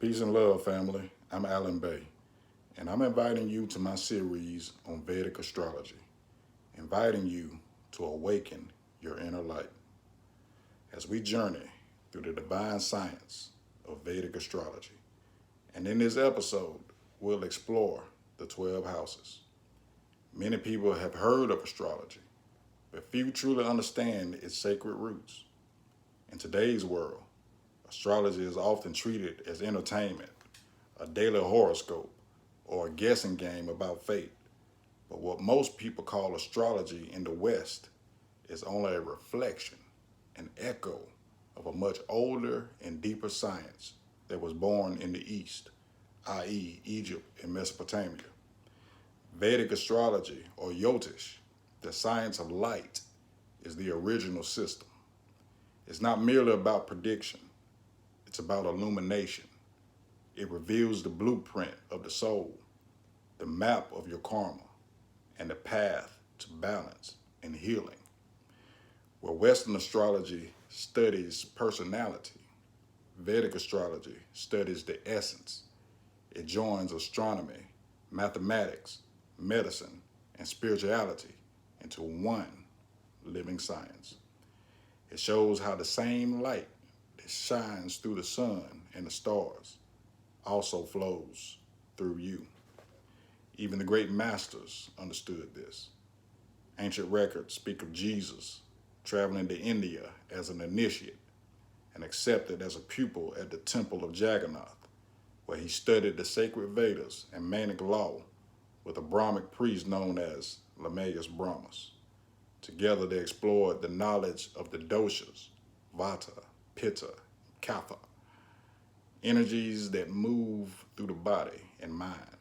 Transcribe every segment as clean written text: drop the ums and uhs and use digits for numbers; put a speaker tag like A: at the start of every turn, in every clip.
A: Peace and love, family. I'm Allen-Bey, and I'm inviting you to my series on Vedic Astrology, inviting you to awaken your inner light as we journey through the divine science of Vedic Astrology. And in this episode, we'll explore the 12 houses. Many people have heard of astrology, but few truly understand its sacred roots. In today's world, astrology is often treated as entertainment, a daily horoscope, or a guessing game about fate. But what most people call astrology in the West is only a reflection, an echo of a much older and deeper science that was born in the East, i.e., Egypt and Mesopotamia. Vedic astrology, or Yotish, the science of light, is the original system. It's not merely about prediction, it's about illumination. It reveals the blueprint of the soul, the map of your karma, and the path to balance and healing. Where Western astrology studies personality, Vedic astrology studies the essence. It joins astronomy, mathematics, medicine, and spirituality into one living science. It shows how the same light that shines through the sun and the stars also flows through you. Even the great masters understood this. Ancient records speak of Jesus traveling to India as an initiate and accepted as a pupil at the temple of Jagannath, where he studied the sacred Vedas and Manic law with a Brahmic priest known as Lamayas Brahmas. Together they explored the knowledge of the doshas, Vata, Pitta, Kapha, energies that move through the body and mind.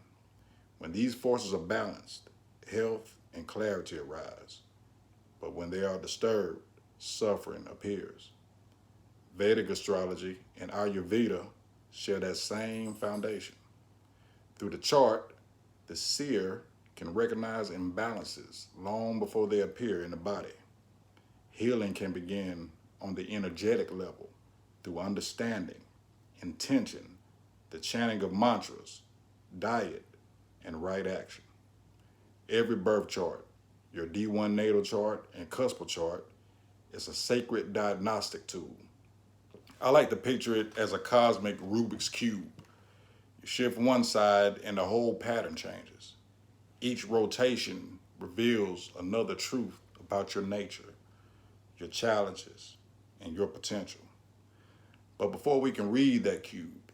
A: When these forces are balanced, health and clarity arise. But when they are disturbed, suffering appears. Vedic astrology and Ayurveda share that same foundation. Through the chart, the seer can recognize imbalances long before they appear in the body. Healing can begin on the energetic level through understanding, intention, the chanting of mantras, diet, and right action. Every birth chart, your D1 natal chart and cuspal chart, is a sacred diagnostic tool. I like to picture it as a cosmic Rubik's Cube. You shift one side and the whole pattern changes. Each rotation reveals another truth about your nature, your challenges, and your potential. But before we can read that cube,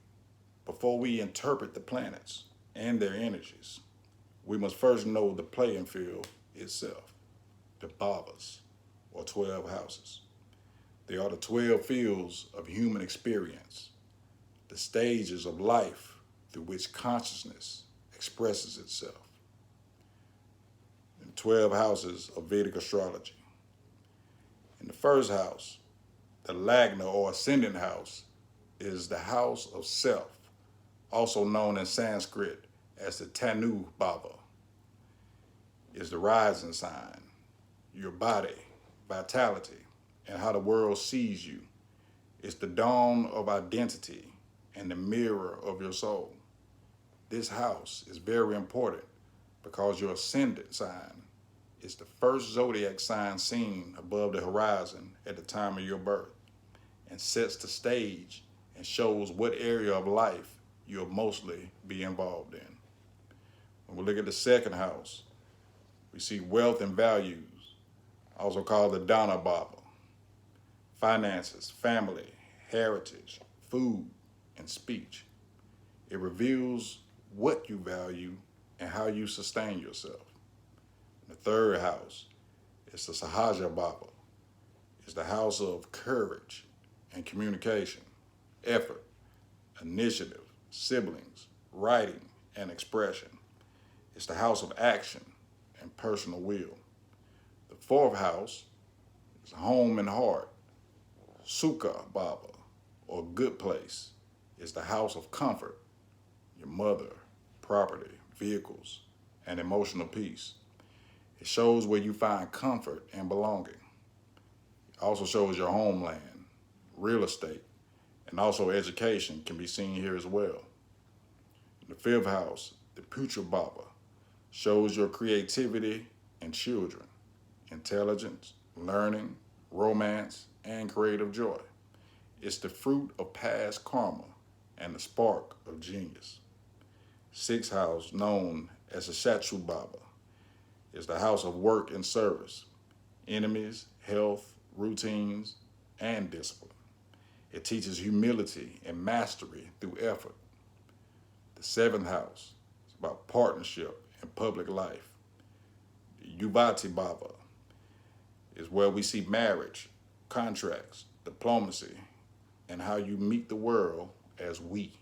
A: before we interpret the planets and their energies, we must first know the playing field itself, the bhavas, or 12 houses. They are the 12 fields of human experience, the stages of life through which consciousness expresses itself. In 12 houses of Vedic astrology. In the first house, the Lagna or ascendant house, is the house of self, also known in Sanskrit as the Tanu Bhava. Is the rising sign, your body, vitality, and how the world sees you. It's the dawn of identity and the mirror of your soul. This house is very important because your ascendant sign is the first zodiac sign seen above the horizon at the time of your birth and sets the stage and shows what area of life you'll mostly be involved in. When we look at the second house, we see wealth and values, also called the Dana Bhava, finances, family, heritage, food, and speech. It reveals what you value and how you sustain yourself. The third house is the Sahaja Bhava. It's the house of courage and communication, effort, initiative, siblings, writing, and expression. It's the house of action and personal will. The fourth house is home and heart. Sukha Bhava, or good place, is the house of comfort, your mother, property, vehicles, and emotional peace. It shows where you find comfort and belonging. It also shows your homeland, real estate, And also education can be seen here as well. In the fifth house, the Putra Baba shows your creativity and children, intelligence, learning, romance, and creative joy. It's the fruit of past karma and the spark of genius. Sixth house, known as the Shatru Baba, is the house of work and service, enemies, health, routines, and discipline. It teaches humility and mastery through effort. The seventh house is about partnership and public life. The Yuvati Baba is where we see marriage, contracts, diplomacy, and how you meet the world as we.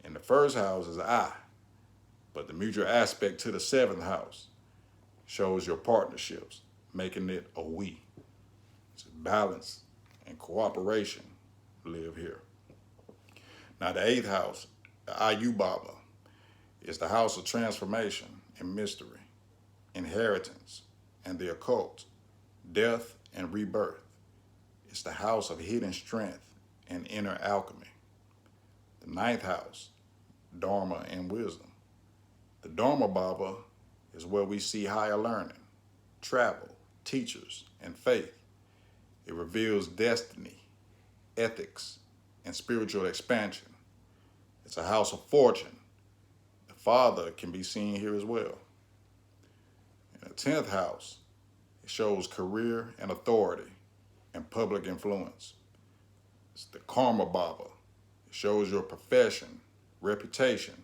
A: And the first house is I, but the mutual aspect to the seventh house shows your partnerships, making it a we. It's balance and cooperation live here. Now the eighth house, the Ayu Baba, is the house of transformation and mystery, inheritance and the occult, death and rebirth. It's the house of hidden strength and inner alchemy. The ninth house, dharma and wisdom. The Dharma Baba is where we see higher learning, travel, teachers, and faith. It reveals destiny, ethics, and spiritual expansion. It's a house of fortune. The Father can be seen here as well. In the 10th house, it shows career and authority and public influence. It's the Karma Baba. It shows your profession, reputation,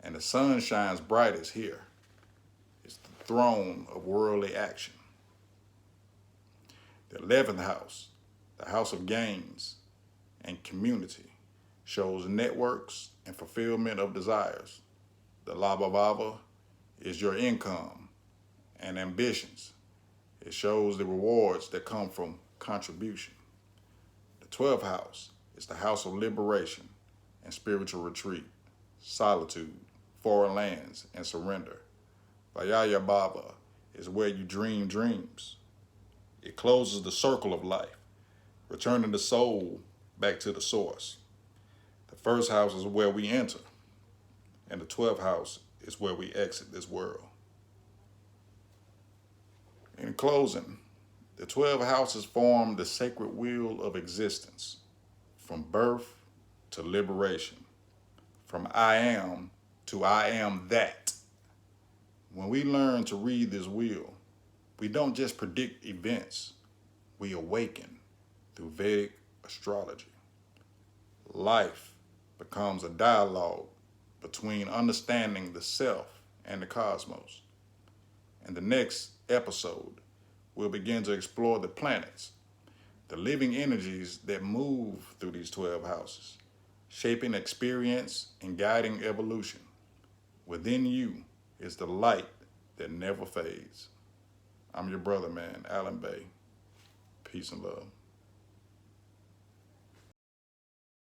A: and the sun shines brightest here. It's the throne of worldly action. The 11th house, the house of gains and community, shows networks and fulfillment of desires. The Labha Baba is your income and ambitions. It shows the rewards that come from contribution. The 12th house is the house of liberation and spiritual retreat, solitude, foreign lands, and surrender. Vayaya Baba is where you dream dreams. It closes the circle of life, returning the soul back to the source. The first house is where we enter, and the 12th house is where we exit this world. In closing, the 12 houses form the sacred wheel of existence, from birth to liberation, from I am to I am that. When we learn to read this wheel, we don't just predict events, we awaken through Vedic astrology. Life becomes a dialogue between understanding the self and the cosmos. In the next episode, we'll begin to explore the planets, the living energies that move through these 12 houses, shaping experience and guiding evolution. Within you is the light that never fades. I'm your brother, man, Allen-Bey. Peace and love.